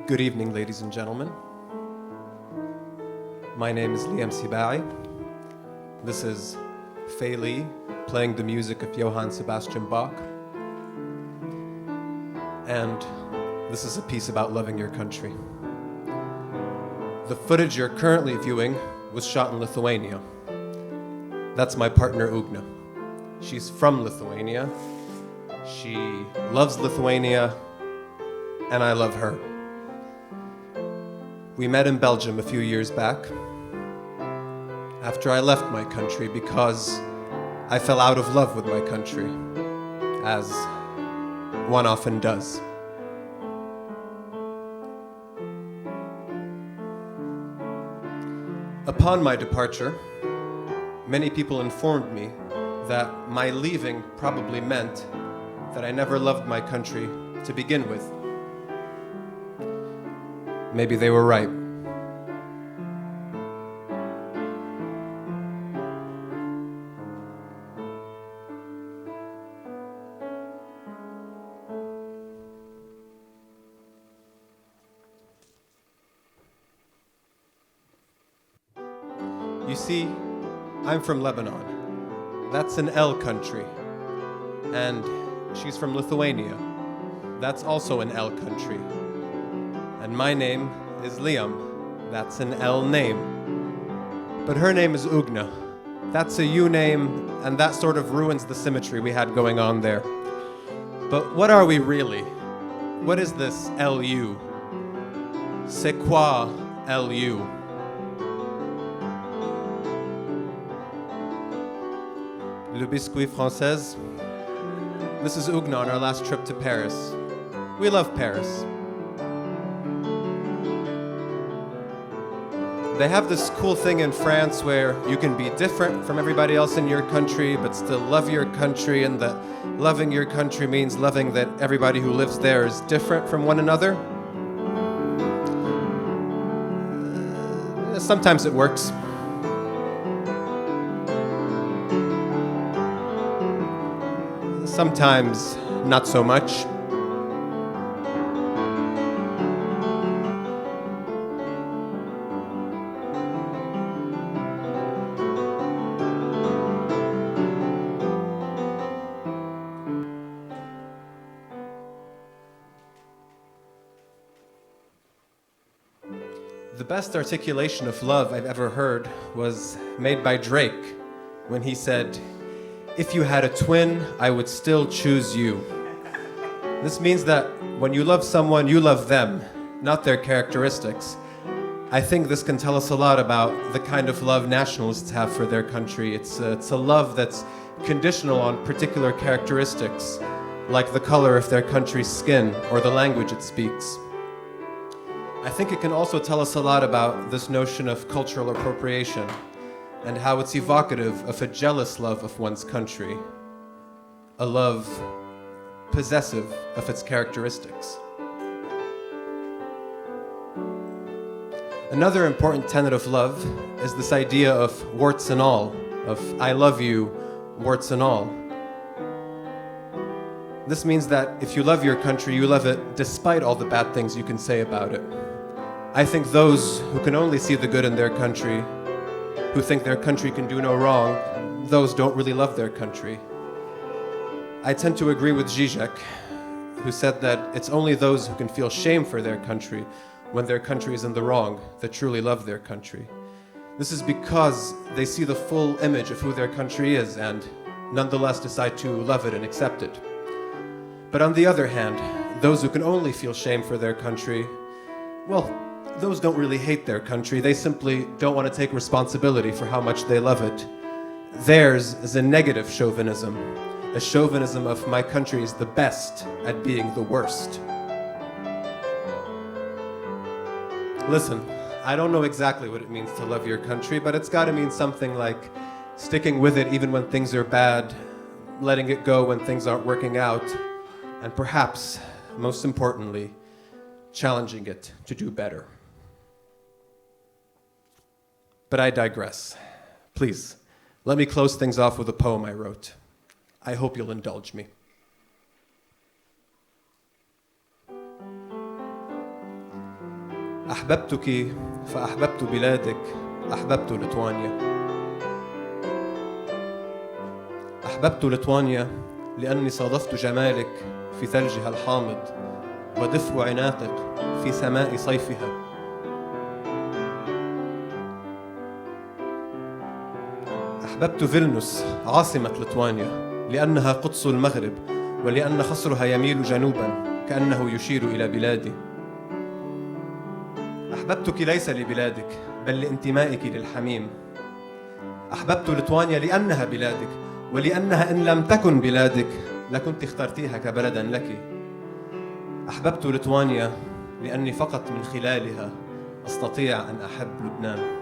Good evening, ladies and gentlemen. My name is Sibai. This is Fay Lee playing the music of Johann Sebastian Bach. And this is a piece about loving your country. The footage you're currently viewing was shot in Lithuania. That's my partner Ugna. She's from Lithuania. She loves Lithuania, and I love her. We met in Belgium a few years back after I left my country because I fell out of love with my country, as one often does. Upon my departure, many people informed me that my leaving probably meant that I never loved my country to begin with. Maybe they were right. You see, I'm from Lebanon. That's an L country. And she's from Lithuania. That's also an L country. And my name is Liam. That's an L name. But her name is Ugna. That's a U name, and that sort of ruins the symmetry we had going on there. But what are we really? What is this LU? C'est quoi LU? Le biscuit français. This is Ugna on our last trip to Paris. We love Paris. They have this cool thing in France where you can be different from everybody else in your country, but still love your country, and that loving your country means loving that everybody who lives there is different from one another. Sometimes it works. Sometimes not so much. The best articulation of love I've ever heard was made by Drake when he said, "If you had a twin, I would still choose you." This means that when you love someone, you love them, not their characteristics. I think this can tell us a lot about the kind of love nationalists have for their country. It's a love that's conditional on particular characteristics, like the color of their country's skin or the language it speaks. I think it can also tell us a lot about this notion of cultural appropriation and how it's evocative of a jealous love of one's country, a love possessive of its characteristics. Another important tenet of love is this idea of warts and all, of I love you, warts and all. This means that if you love your country, you love it despite all the bad things you can say about it. I think those who can only see the good in their country, who think their country can do no wrong, those don't really love their country. I tend to agree with Zizek, who said that it's only those who can feel shame for their country when their country is in the wrong that truly love their country. This is because they see the full image of who their country is and nonetheless decide to love it and accept it. But on the other hand, those who can only feel shame for their country, well, those don't really hate their country. They simply don't want to take responsibility for how much they love it. Theirs is a negative chauvinism, a chauvinism of my country is the best at being the worst. Listen, I don't know exactly what it means to love your country, but it's got to mean something like sticking with it even when things are bad, letting it go when things aren't working out, and perhaps, most importantly, challenging it to do better. But I digress. Please, let me close things off with a poem I wrote. I hope you'll indulge me. أحببتك فأحببت بلادك، أحببت ليتوانيا. أحببت ليتوانيا لأني صادفت جمالك في ثلجها الحامض ودفء عناقك في سماء صيفها. أحببت فيلنوس عاصمة ليتوانيا لأنها قدس المغرب ولأن خصرها يميل جنوبا كأنه يشير إلى بلادي. أحببتك ليس لبلادك بل لانتمائك للحميم. أحببت ليتوانيا لأنها بلادك ولأنها إن لم تكن بلادك لكنت اخترتيها كبلدا لك. أحببت ليتوانيا لأني فقط من خلالها أستطيع أن أحب لبنان.